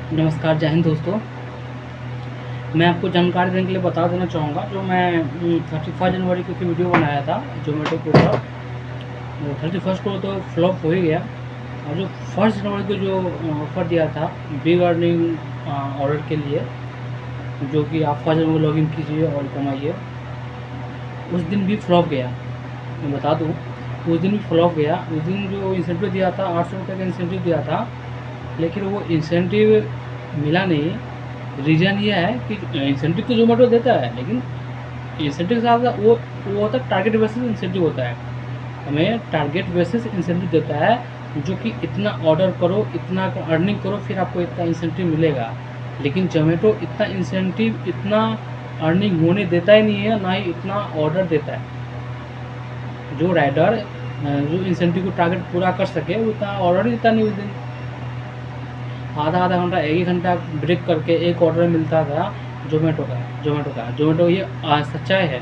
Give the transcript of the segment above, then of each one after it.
नमस्कार, जय हिंद दोस्तों। मैं आपको जानकारी देने के लिए बता देना चाहूँगा, जो मैं 31 जनवरी को एक वीडियो बनाया था ज़ोमैटो के ऊपर। 31 को तो फ्लॉप हो ही गया, और जो 1 जनवरी को जो ऑफ़र दिया था बिग अर्निंग ऑर्डर के लिए, जो कि आप 1 जनवरी को लॉगिन कीजिए और कमाइए, उस दिन भी फ्लॉप गया। मैं बता दूँ, उस दिन भी फ्लॉप गया। उस दिन जो इंसेंटिव दिया था, 800 रुपये का इंसेंटिव दिया था, लेकिन वो इंसेंटिव मिला नहीं। रीज़न ये है कि इंसेंटिव तो ज़ोमैटो देता है, लेकिन इंसेंटिव के साथ वो होता है टारगेट बेसिस इंसेंटिव होता है। हमें टारगेट बेसिस इंसेंटिव देता है, जो कि इतना ऑर्डर करो, इतना अर्निंग करो, फिर आपको इतना इंसेंटिव मिलेगा। लेकिन ज़ोमैटो इतना इंसेंटिव, इतना अर्निंग होने देता ही नहीं है, ना ही इतना ऑर्डर देता है। जो राइडर जो इंसेंटिव को टारगेट पूरा कर सके, उतना ऑर्डर ही देता नहीं उस दिन। आधा घंटा, 1 घंटा ब्रेक करके एक ऑर्डर मिलता था ज़ोमैटो। ये सच्चाई है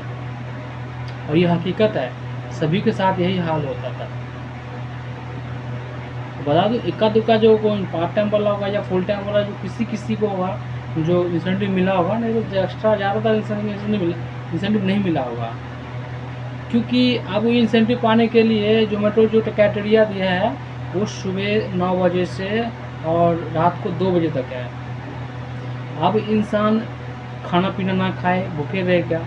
और ये हकीकत है। सभी के साथ यही हाल होता था। बता दूँ, इक्का दुक्का जो कोई पार्ट टाइम वाला होगा या फुल टाइम वाला, जो किसी को होगा जो इंसेंटिव मिला होगा, नहीं तो एक्स्ट्रा ज़्यादातर इंसेंटिव नहीं मिला होगा। क्योंकि अब वो इंसेंटिव पाने के लिए ज़ोमैटो जो क्राइटेरिया दिया है, वो सुबह 9 बजे से और रात को 2 बजे तक है। अब इंसान खाना पीना ना खाए, भूखे रहे क्या?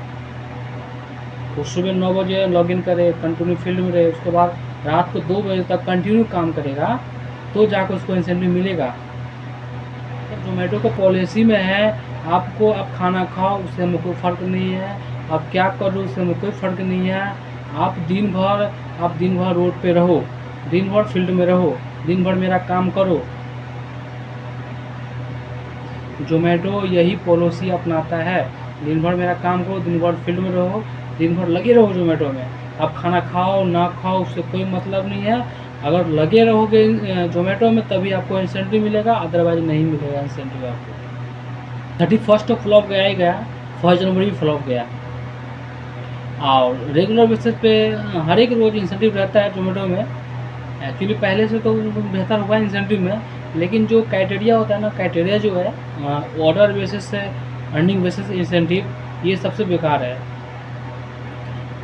वो सुबह 9 बजे लॉगिन करे, कंटिन्यू फील्ड में रहे, उसके बाद रात को 2 बजे तक कंटिन्यू काम करेगा, तो जाकर उसको इंसेंटिव मिलेगा। तो ज़ोमैटो का पॉलिसी में है, आपको आप खाना खाओ, उससे हमें कोई फ़र्क नहीं है। आप क्या करो, उससे हमें कोई फ़र्क नहीं है। आप दिन भर रोड पे रहो, दिन भर फील्ड में रहो, दिन भर मेरा काम करो। ज़ोमैटो यही पॉलिसी अपनाता है, दिन भर मेरा काम करो, दिन भर फील्ड में रहो, दिन भर लगे रहो ज़ोमैटो में। आप खाना खाओ ना खाओ, उससे कोई मतलब नहीं है। अगर लगे रहोगे ज़ोमैटो में, तभी आपको इंसेंटिव मिलेगा, अदरवाइज़ नहीं मिलेगा इंसेंटिव आपको। 31 तो फ्लॉप गया ही गया, 1 जनवरी भी फ्लॉप गया। और रेगुलर बेसिस पे हर एक रोज़ इंसेंटिव रहता है ज़ोमैटो में। एक्चुअली पहले से तो बेहतर हुआ है इंसेंटिव में, लेकिन जो क्राइटेरिया होता है ना, क्राइटेरिया जो है ऑर्डर बेसिस से अर्निंग बेसिस इंसेंटिव, ये सबसे बेकार है।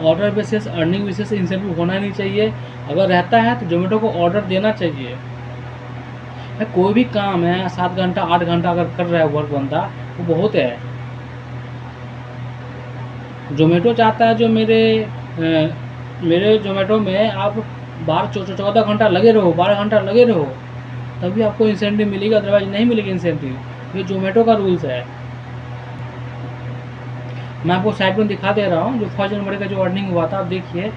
Order basis, earning basis incentive होना नहीं चाहिए। अगर रहता है तो ज़ोमैटो को ऑर्डर देना चाहिए। कोई भी काम है 7 घंटा 8 घंटा अगर कर रहा है वर्क बंदा, वो बहुत है। ज़ोमैटो चाहता है जो मेरे ज़ोमैटो में आप 14 घंटा लगे रहो, 12 घंटा लगे रहो, तभी आपको इंसेंटिव मिलेगी, अदरवाइज़ नहीं मिलेगी इंसेंटिव। ये ज़ोमैटो का रूल्स है। मैं आपको साइड में दिखा दे रहा हूँ, जो 1 जनवरी का जो अर्निंग हुआ था, आप देखिए।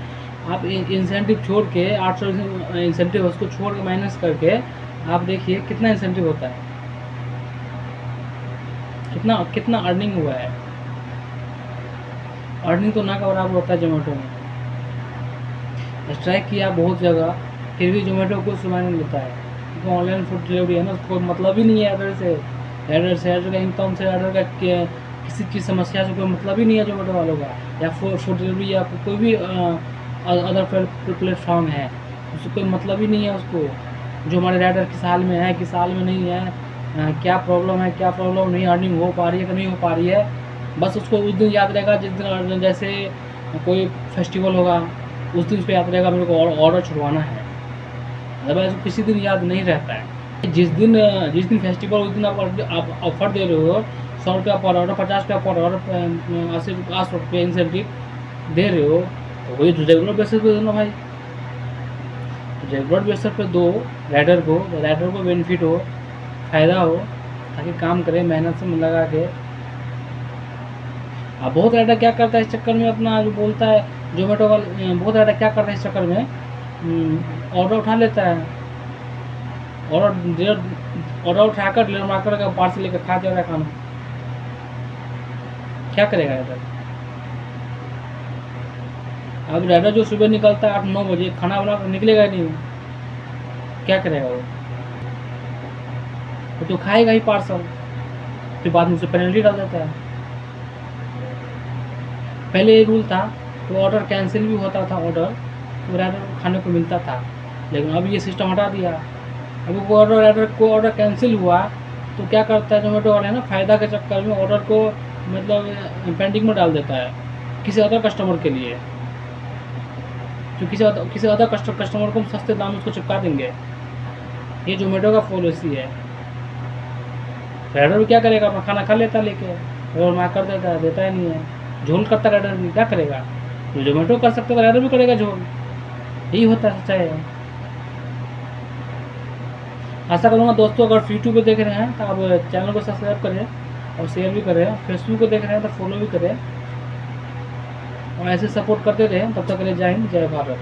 आप इंसेंटिव छोड़ के 800 इंसेंटिव उसको छोड़ के माइनस करके आप देखिए कितना इंसेंटिव होता है, कितना अर्निंग हुआ है। अर्निंग तो ना का बराबर होता है ज़ोमैटो में। स्ट्राइक किया बहुत जगह, फिर भी ज़ोमैटो कुछ सुनाई नहीं देता है, क्योंकि ऑनलाइन फूड डिलीवरी है ना, कोई मतलब ही नहीं है एड्रेस का इनकम से, ऑर्डर का किसी की समस्या से कोई मतलब ही नहीं है ज़ोमैटो वालों का, या फूड डिलीवरी या कोई भी अदर प्लेटफॉर्म है, उससे कोई मतलब ही नहीं है उसको। जो हमारे राइडर किस हाल में है, किस हाल में नहीं है, क्या प्रॉब्लम है, क्या प्रॉब्लम नहीं, अर्निंग हो पा रही है कि नहीं हो पा रही है, बस उसको उस दिन याद रहेगा जिस दिन जैसे कोई फेस्टिवल होगा, उस दिन उसको याद रहेगा मेरे को ऑर्डर छुड़वाना है, अदरवाइज किसी दिन याद नहीं रहता है। जिस दिन फेस्टिवल, उस दिन आप ऑफर दे रहे हो, 100 रुपया पर ऑर्डर, 50 रुपया पर ऑर्डर, 80 रुपये इंसेंटिव दे रहे हो, तो वही रेगुलर बेसिस पे दो ना भाई। रेगुलर बेसिस पे दो राइडर को बेनिफिट हो, फ़ायदा हो, ताकि काम करे मेहनत से मन लगा के। अब बहुत राइडर क्या करता है इस चक्कर में, अपना जो बोलता है ज़ोमैटो वाला, बहुत राइडर क्या करता है इस चक्कर में, ऑर्डर उठा लेता है, ऑर्डर उठाकर डिलीवर मार्कर का पार्सल लेकर खा जा रहा है खाना। क्या करेगा राइडर? अब राइडर जो सुबह निकलता है 8-9 बजे, खाना बना कर निकलेगा नहीं, क्या करेगा वो तो खाएगा ही पार्सल, फिर बाद में उसे पेनल्टी डाल देता है। पहले ये रूल था तो ऑर्डर कैंसिल भी होता था, ऑर्डर तो राइडर को खाने को मिलता था, लेकिन अब ये सिस्टम हटा दिया। अब राइडर को ऑर्डर कैंसिल हुआ तो क्या करता है जोमेटो वाले ना, फ़ायदा के चक्कर में ऑर्डर को मतलब पेंडिंग में डाल देता है किसी अदर कस्टमर के लिए, जो किसी अदर कस्टमर को हम सस्ते दाम में उसको चिपका देंगे। ये जोमेटो का पॉलिसी है। राइडर क्या करेगा, अपना खाना खा लेता लेके, और मैं कर देता है, देता ही नहीं है, झोल करता राइडर भी, क्या करेगा। जो जोमेटो कर सकता है राइडर भी करेगा झोल, यही होता है, सच्चाई है। आशा करूँगा दोस्तों, अगर यूट्यूब पे देख रहे हैं तो आप चैनल को सब्सक्राइब करें और शेयर भी करें, फेसबुक को देख रहे हैं तो फॉलो भी करें, और ऐसे सपोर्ट करते रहें। तब तक के लिए जय हिंद, जय भारत।